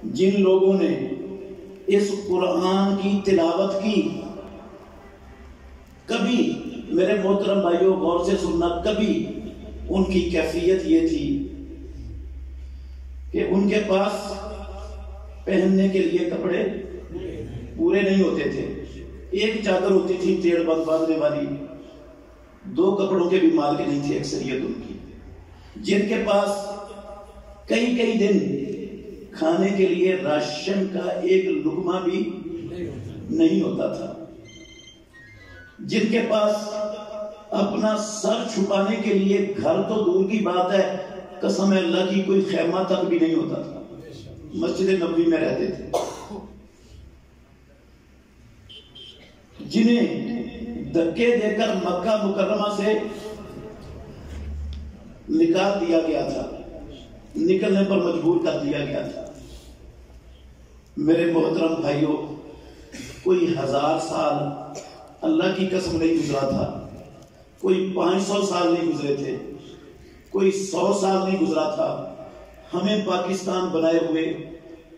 جن لوگوں نے اس قرآن کی تلاوت کی، کبھی میرے محترم بھائیوں غور سے سننا، کبھی ان کی کیفیت یہ تھی کہ ان کے پاس پہننے کے لیے کپڑے پورے نہیں ہوتے تھے. ایک چادر ہوتی تھی تیڑ باندھنے والی، 2 کپڑوں کے بھی مالک نہیں تھے اکثریت ان کی. جن کے پاس کئی کئی دن کھانے کے لیے راشن کا ایک لقمہ بھی نہیں ہوتا تھا. جن کے پاس اپنا سر چھپانے کے لیے گھر تو دور کی بات ہے، قسم اللہ کی کوئی خیمہ تک بھی نہیں ہوتا تھا. مسجد نبوی میں رہتے تھے. جنہیں دھکے دے کر مکہ مکرمہ سے نکال دیا گیا تھا، نکلنے پر مجبور کر دیا گیا تھا. میرے محترم بھائیوں، کوئی 1000 سال اللہ کی قسم نہیں گزرا تھا، کوئی 500 سال نہیں گزرے تھے، کوئی 100 سال نہیں گزرا تھا. ہمیں پاکستان بنائے ہوئے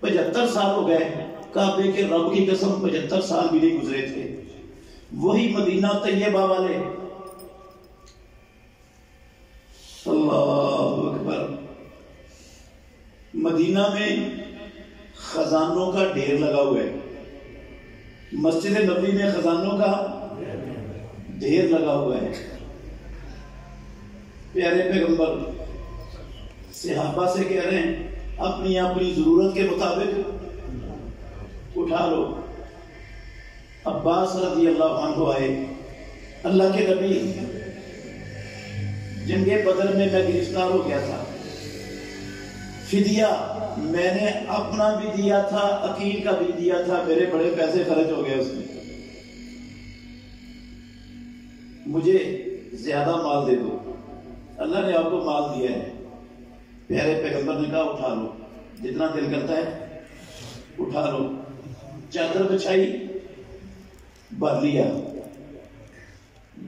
75 سال ہو گئے. کعبے کے رب کی قسم 75 سال بھی نہیں گزرے تھے. وہی مدینہ طیبہ والے، اللہ اکبر، مدینہ میں خزانوں کا ڈھیر لگا ہوا ہے. مسجد نبوی میں خزانوں کا ڈھیر لگا ہوا ہے. پیارے پیغمبر صحابہ سے کہہ رہے ہیں اپنی اپنی ضرورت کے مطابق اٹھا لو. عباس رضی اللہ عنہ آئے، اللہ کے نبی جنگ بدر میں گرفتار ہو گیا تھا، فدیہ میں نے اپنا بھی دیا تھا، عقیل کا بھی دیا تھا، میرے بڑے پیسے خرچ ہو گئے اس میں، مجھے زیادہ مال دے دو. اللہ نے آپ کو مال دیا ہے. پیارے پیغمبر نے کہا اٹھا لو، جتنا دل کرتا ہے اٹھا لو. چادر بچھائی، بھر لیا،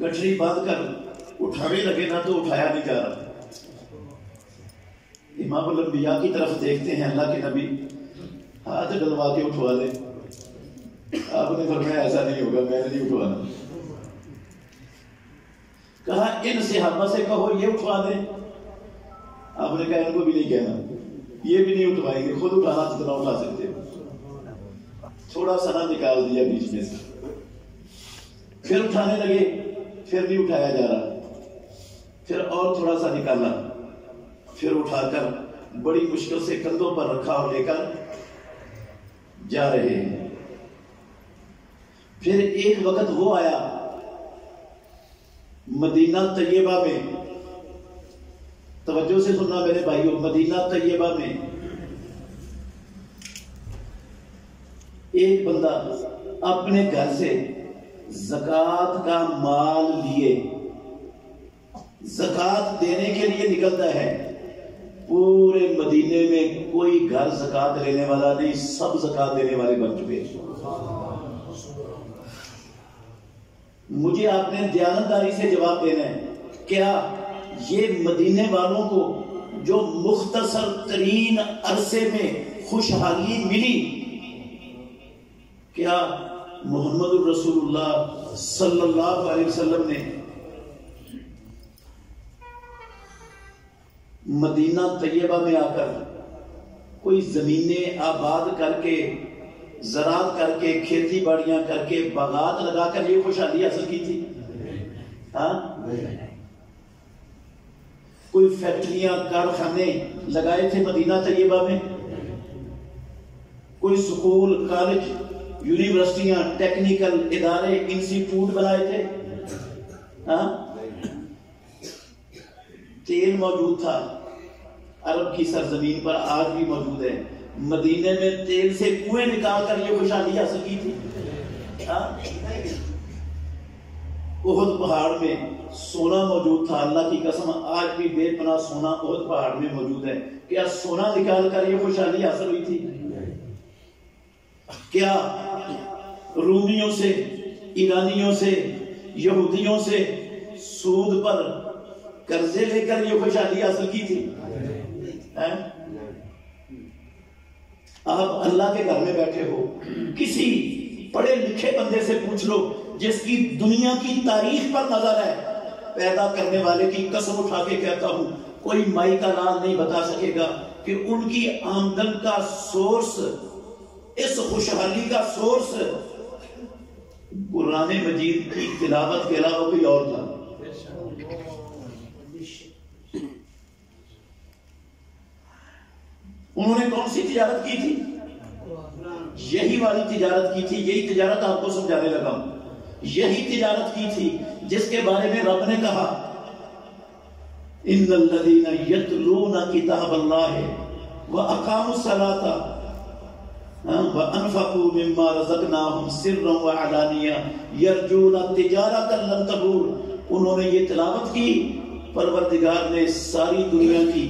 گٹھری باندھ کر اٹھانے لگے نا تو اٹھایا نہیں جا رہا. امام الانبیاء کی طرف دیکھتے ہیں اللہ کے نبی، ہاتھ ڈلوا کے اٹھوا لے. آپ نے فرمایا ایسا نہیں ہوگا، میں نے نہیں اٹھوانا. کہا ان صحابہ سے کہو یہ اٹھوا دیں. آپ نے کہا ان کو بھی نہیں کہنا، یہ بھی نہیں اٹھوائیں گے، خود اٹھانا جتنا اٹھا سکتے ہو. تھوڑا سا نہ نکال دیا بیچ میں سے، پھر اٹھانے لگے، پھر بھی اٹھایا جا رہا، پھر اور تھوڑا سا نکالا، پھر اٹھا کر بڑی مشکل سے کندھوں پر رکھا اور لے کر جا رہے ہیں. پھر ایک وقت وہ آیا مدینہ طیبہ میں، توجہ سے سننا میرے بھائیوں، مدینہ طیبہ میں ایک بندہ اپنے گھر سے زکوٰۃ کا مال لیے زکوٰۃ دینے کے لیے نکلتا ہے. پورے مدینے میں کوئی گھر زکوٰۃ لینے والا نہیں، سب زکوٰۃ دینے والے بن چکے. مجھے آپ نے دیانتداری سے جواب دینا ہے، کیا یہ مدینے والوں کو جو مختصر ترین عرصے میں خوشحالی ملی، کیا محمد الرسول اللہ صلی اللہ علیہ وسلم نے مدینہ طیبہ میں آ کر کوئی زمینیں آباد کر کے، زراعت کر کے، کھیتی باڑیاں کر کے، باغات لگا کر یہ خوشحالی حاصل کی تھی؟ ہاں، کوئی فیکٹریاں، کارخانے لگائے تھے مدینہ طیبہ میں؟ کوئی سکول، کالج، یونیورسٹیاں، ٹیکنیکل ادارے، انسٹیٹیوٹ بنائے تھے؟ ہاں، تیل موجود تھا عرب کی سرزمین پر، آج بھی موجود ہے. مدینے میں تیل سے کنویں نکال کر یہ خوشحالی حاصل کی تھی. احد پہاڑ میں سونا موجود تھا، اللہ کی قسم آج بھی بے پناہ سونا احد پہاڑ میں موجود ہے. کیا سونا نکال کر یہ خوشحالی حاصل ہوئی تھی؟ کیا رومیوں سے، ایرانیوں سے، یہودیوں سے سود پر قرضے لے کر یہ خوشحالی حاصل کی تھی؟ آپ اللہ کے گھر میں بیٹھے ہو، کسی پڑھے لکھے بندے سے پوچھ لو جس کی دنیا کی تاریخ پر نظر ہے، پیدا کرنے والے کی قسم اٹھا کے کہتا ہوں کوئی مائی کا لال نہیں بتا سکے گا کہ ان کی آمدن کا سورس، اس خوشحالی کا سورس قرآن مجید کی تلاوت کے علاوہ کوئی اور تھا۔ انہوں نے کون سی تجارت کی تھی؟ یہی والی تجارت کی تھی، یہی تجارت آپ کو سمجھانے لگا ہوں، یہی تجارت کی تھی جس کے بارے میں رب نے کہا ان الذین یتلون کتاب اللہ واقاموا الصلاۃ وانفقوا مما رزقناہم سرا وعلانیہ یرجون تجارۃ لن تبور۔ انہوں نے یہ تلاوت کی، پروردگار نے ساری دنیا کی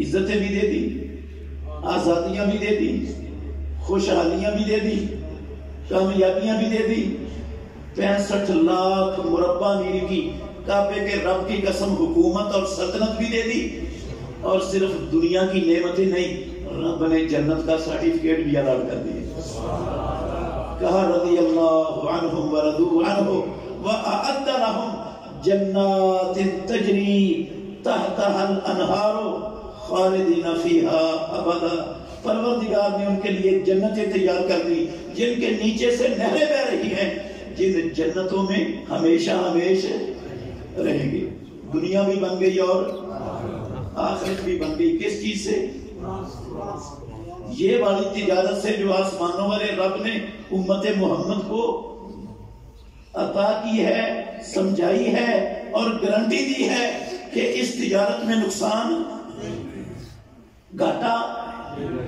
عزتیں بھی دے دی، آزادیاں بھی دے دی، خوشحالیاں بھی دے دی، کامیابیاں بھی دے دی، 65 لاکھ مربع میل کی کعبے کے رب کی قسم حکومت اور سلطنت بھی دے دی، اور صرف دنیا کی نعمتیں نہیں، رب نے جنت کا سرٹیفکیٹ بھی الاٹ کر دیا۔ کہا رضی اللہ عنہم ورضوا عنہ وأعد لهم جنات تجری تحتها الانہار خالدین فیہا ابدا۔ پروردگار نے ان کے لیے جنتیں تیار کر دی جن کے نیچے سے نہریں بہ رہی ہیں، جن جنتوں میں ہمیشہ ہمیشہ رہیں گے۔ دنیا بھی بن گئی اور آخرت بھی بن گئی، کس چیز سے؟ یہ والی تجارت سے جو آسمانوں والے رب نے امت محمد کو عطا کی ہے، سمجھائی ہے اور گارنٹی دی ہے کہ اس تجارت میں نقصان، گھاٹا،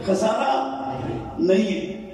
خسارہ نہیں ہے۔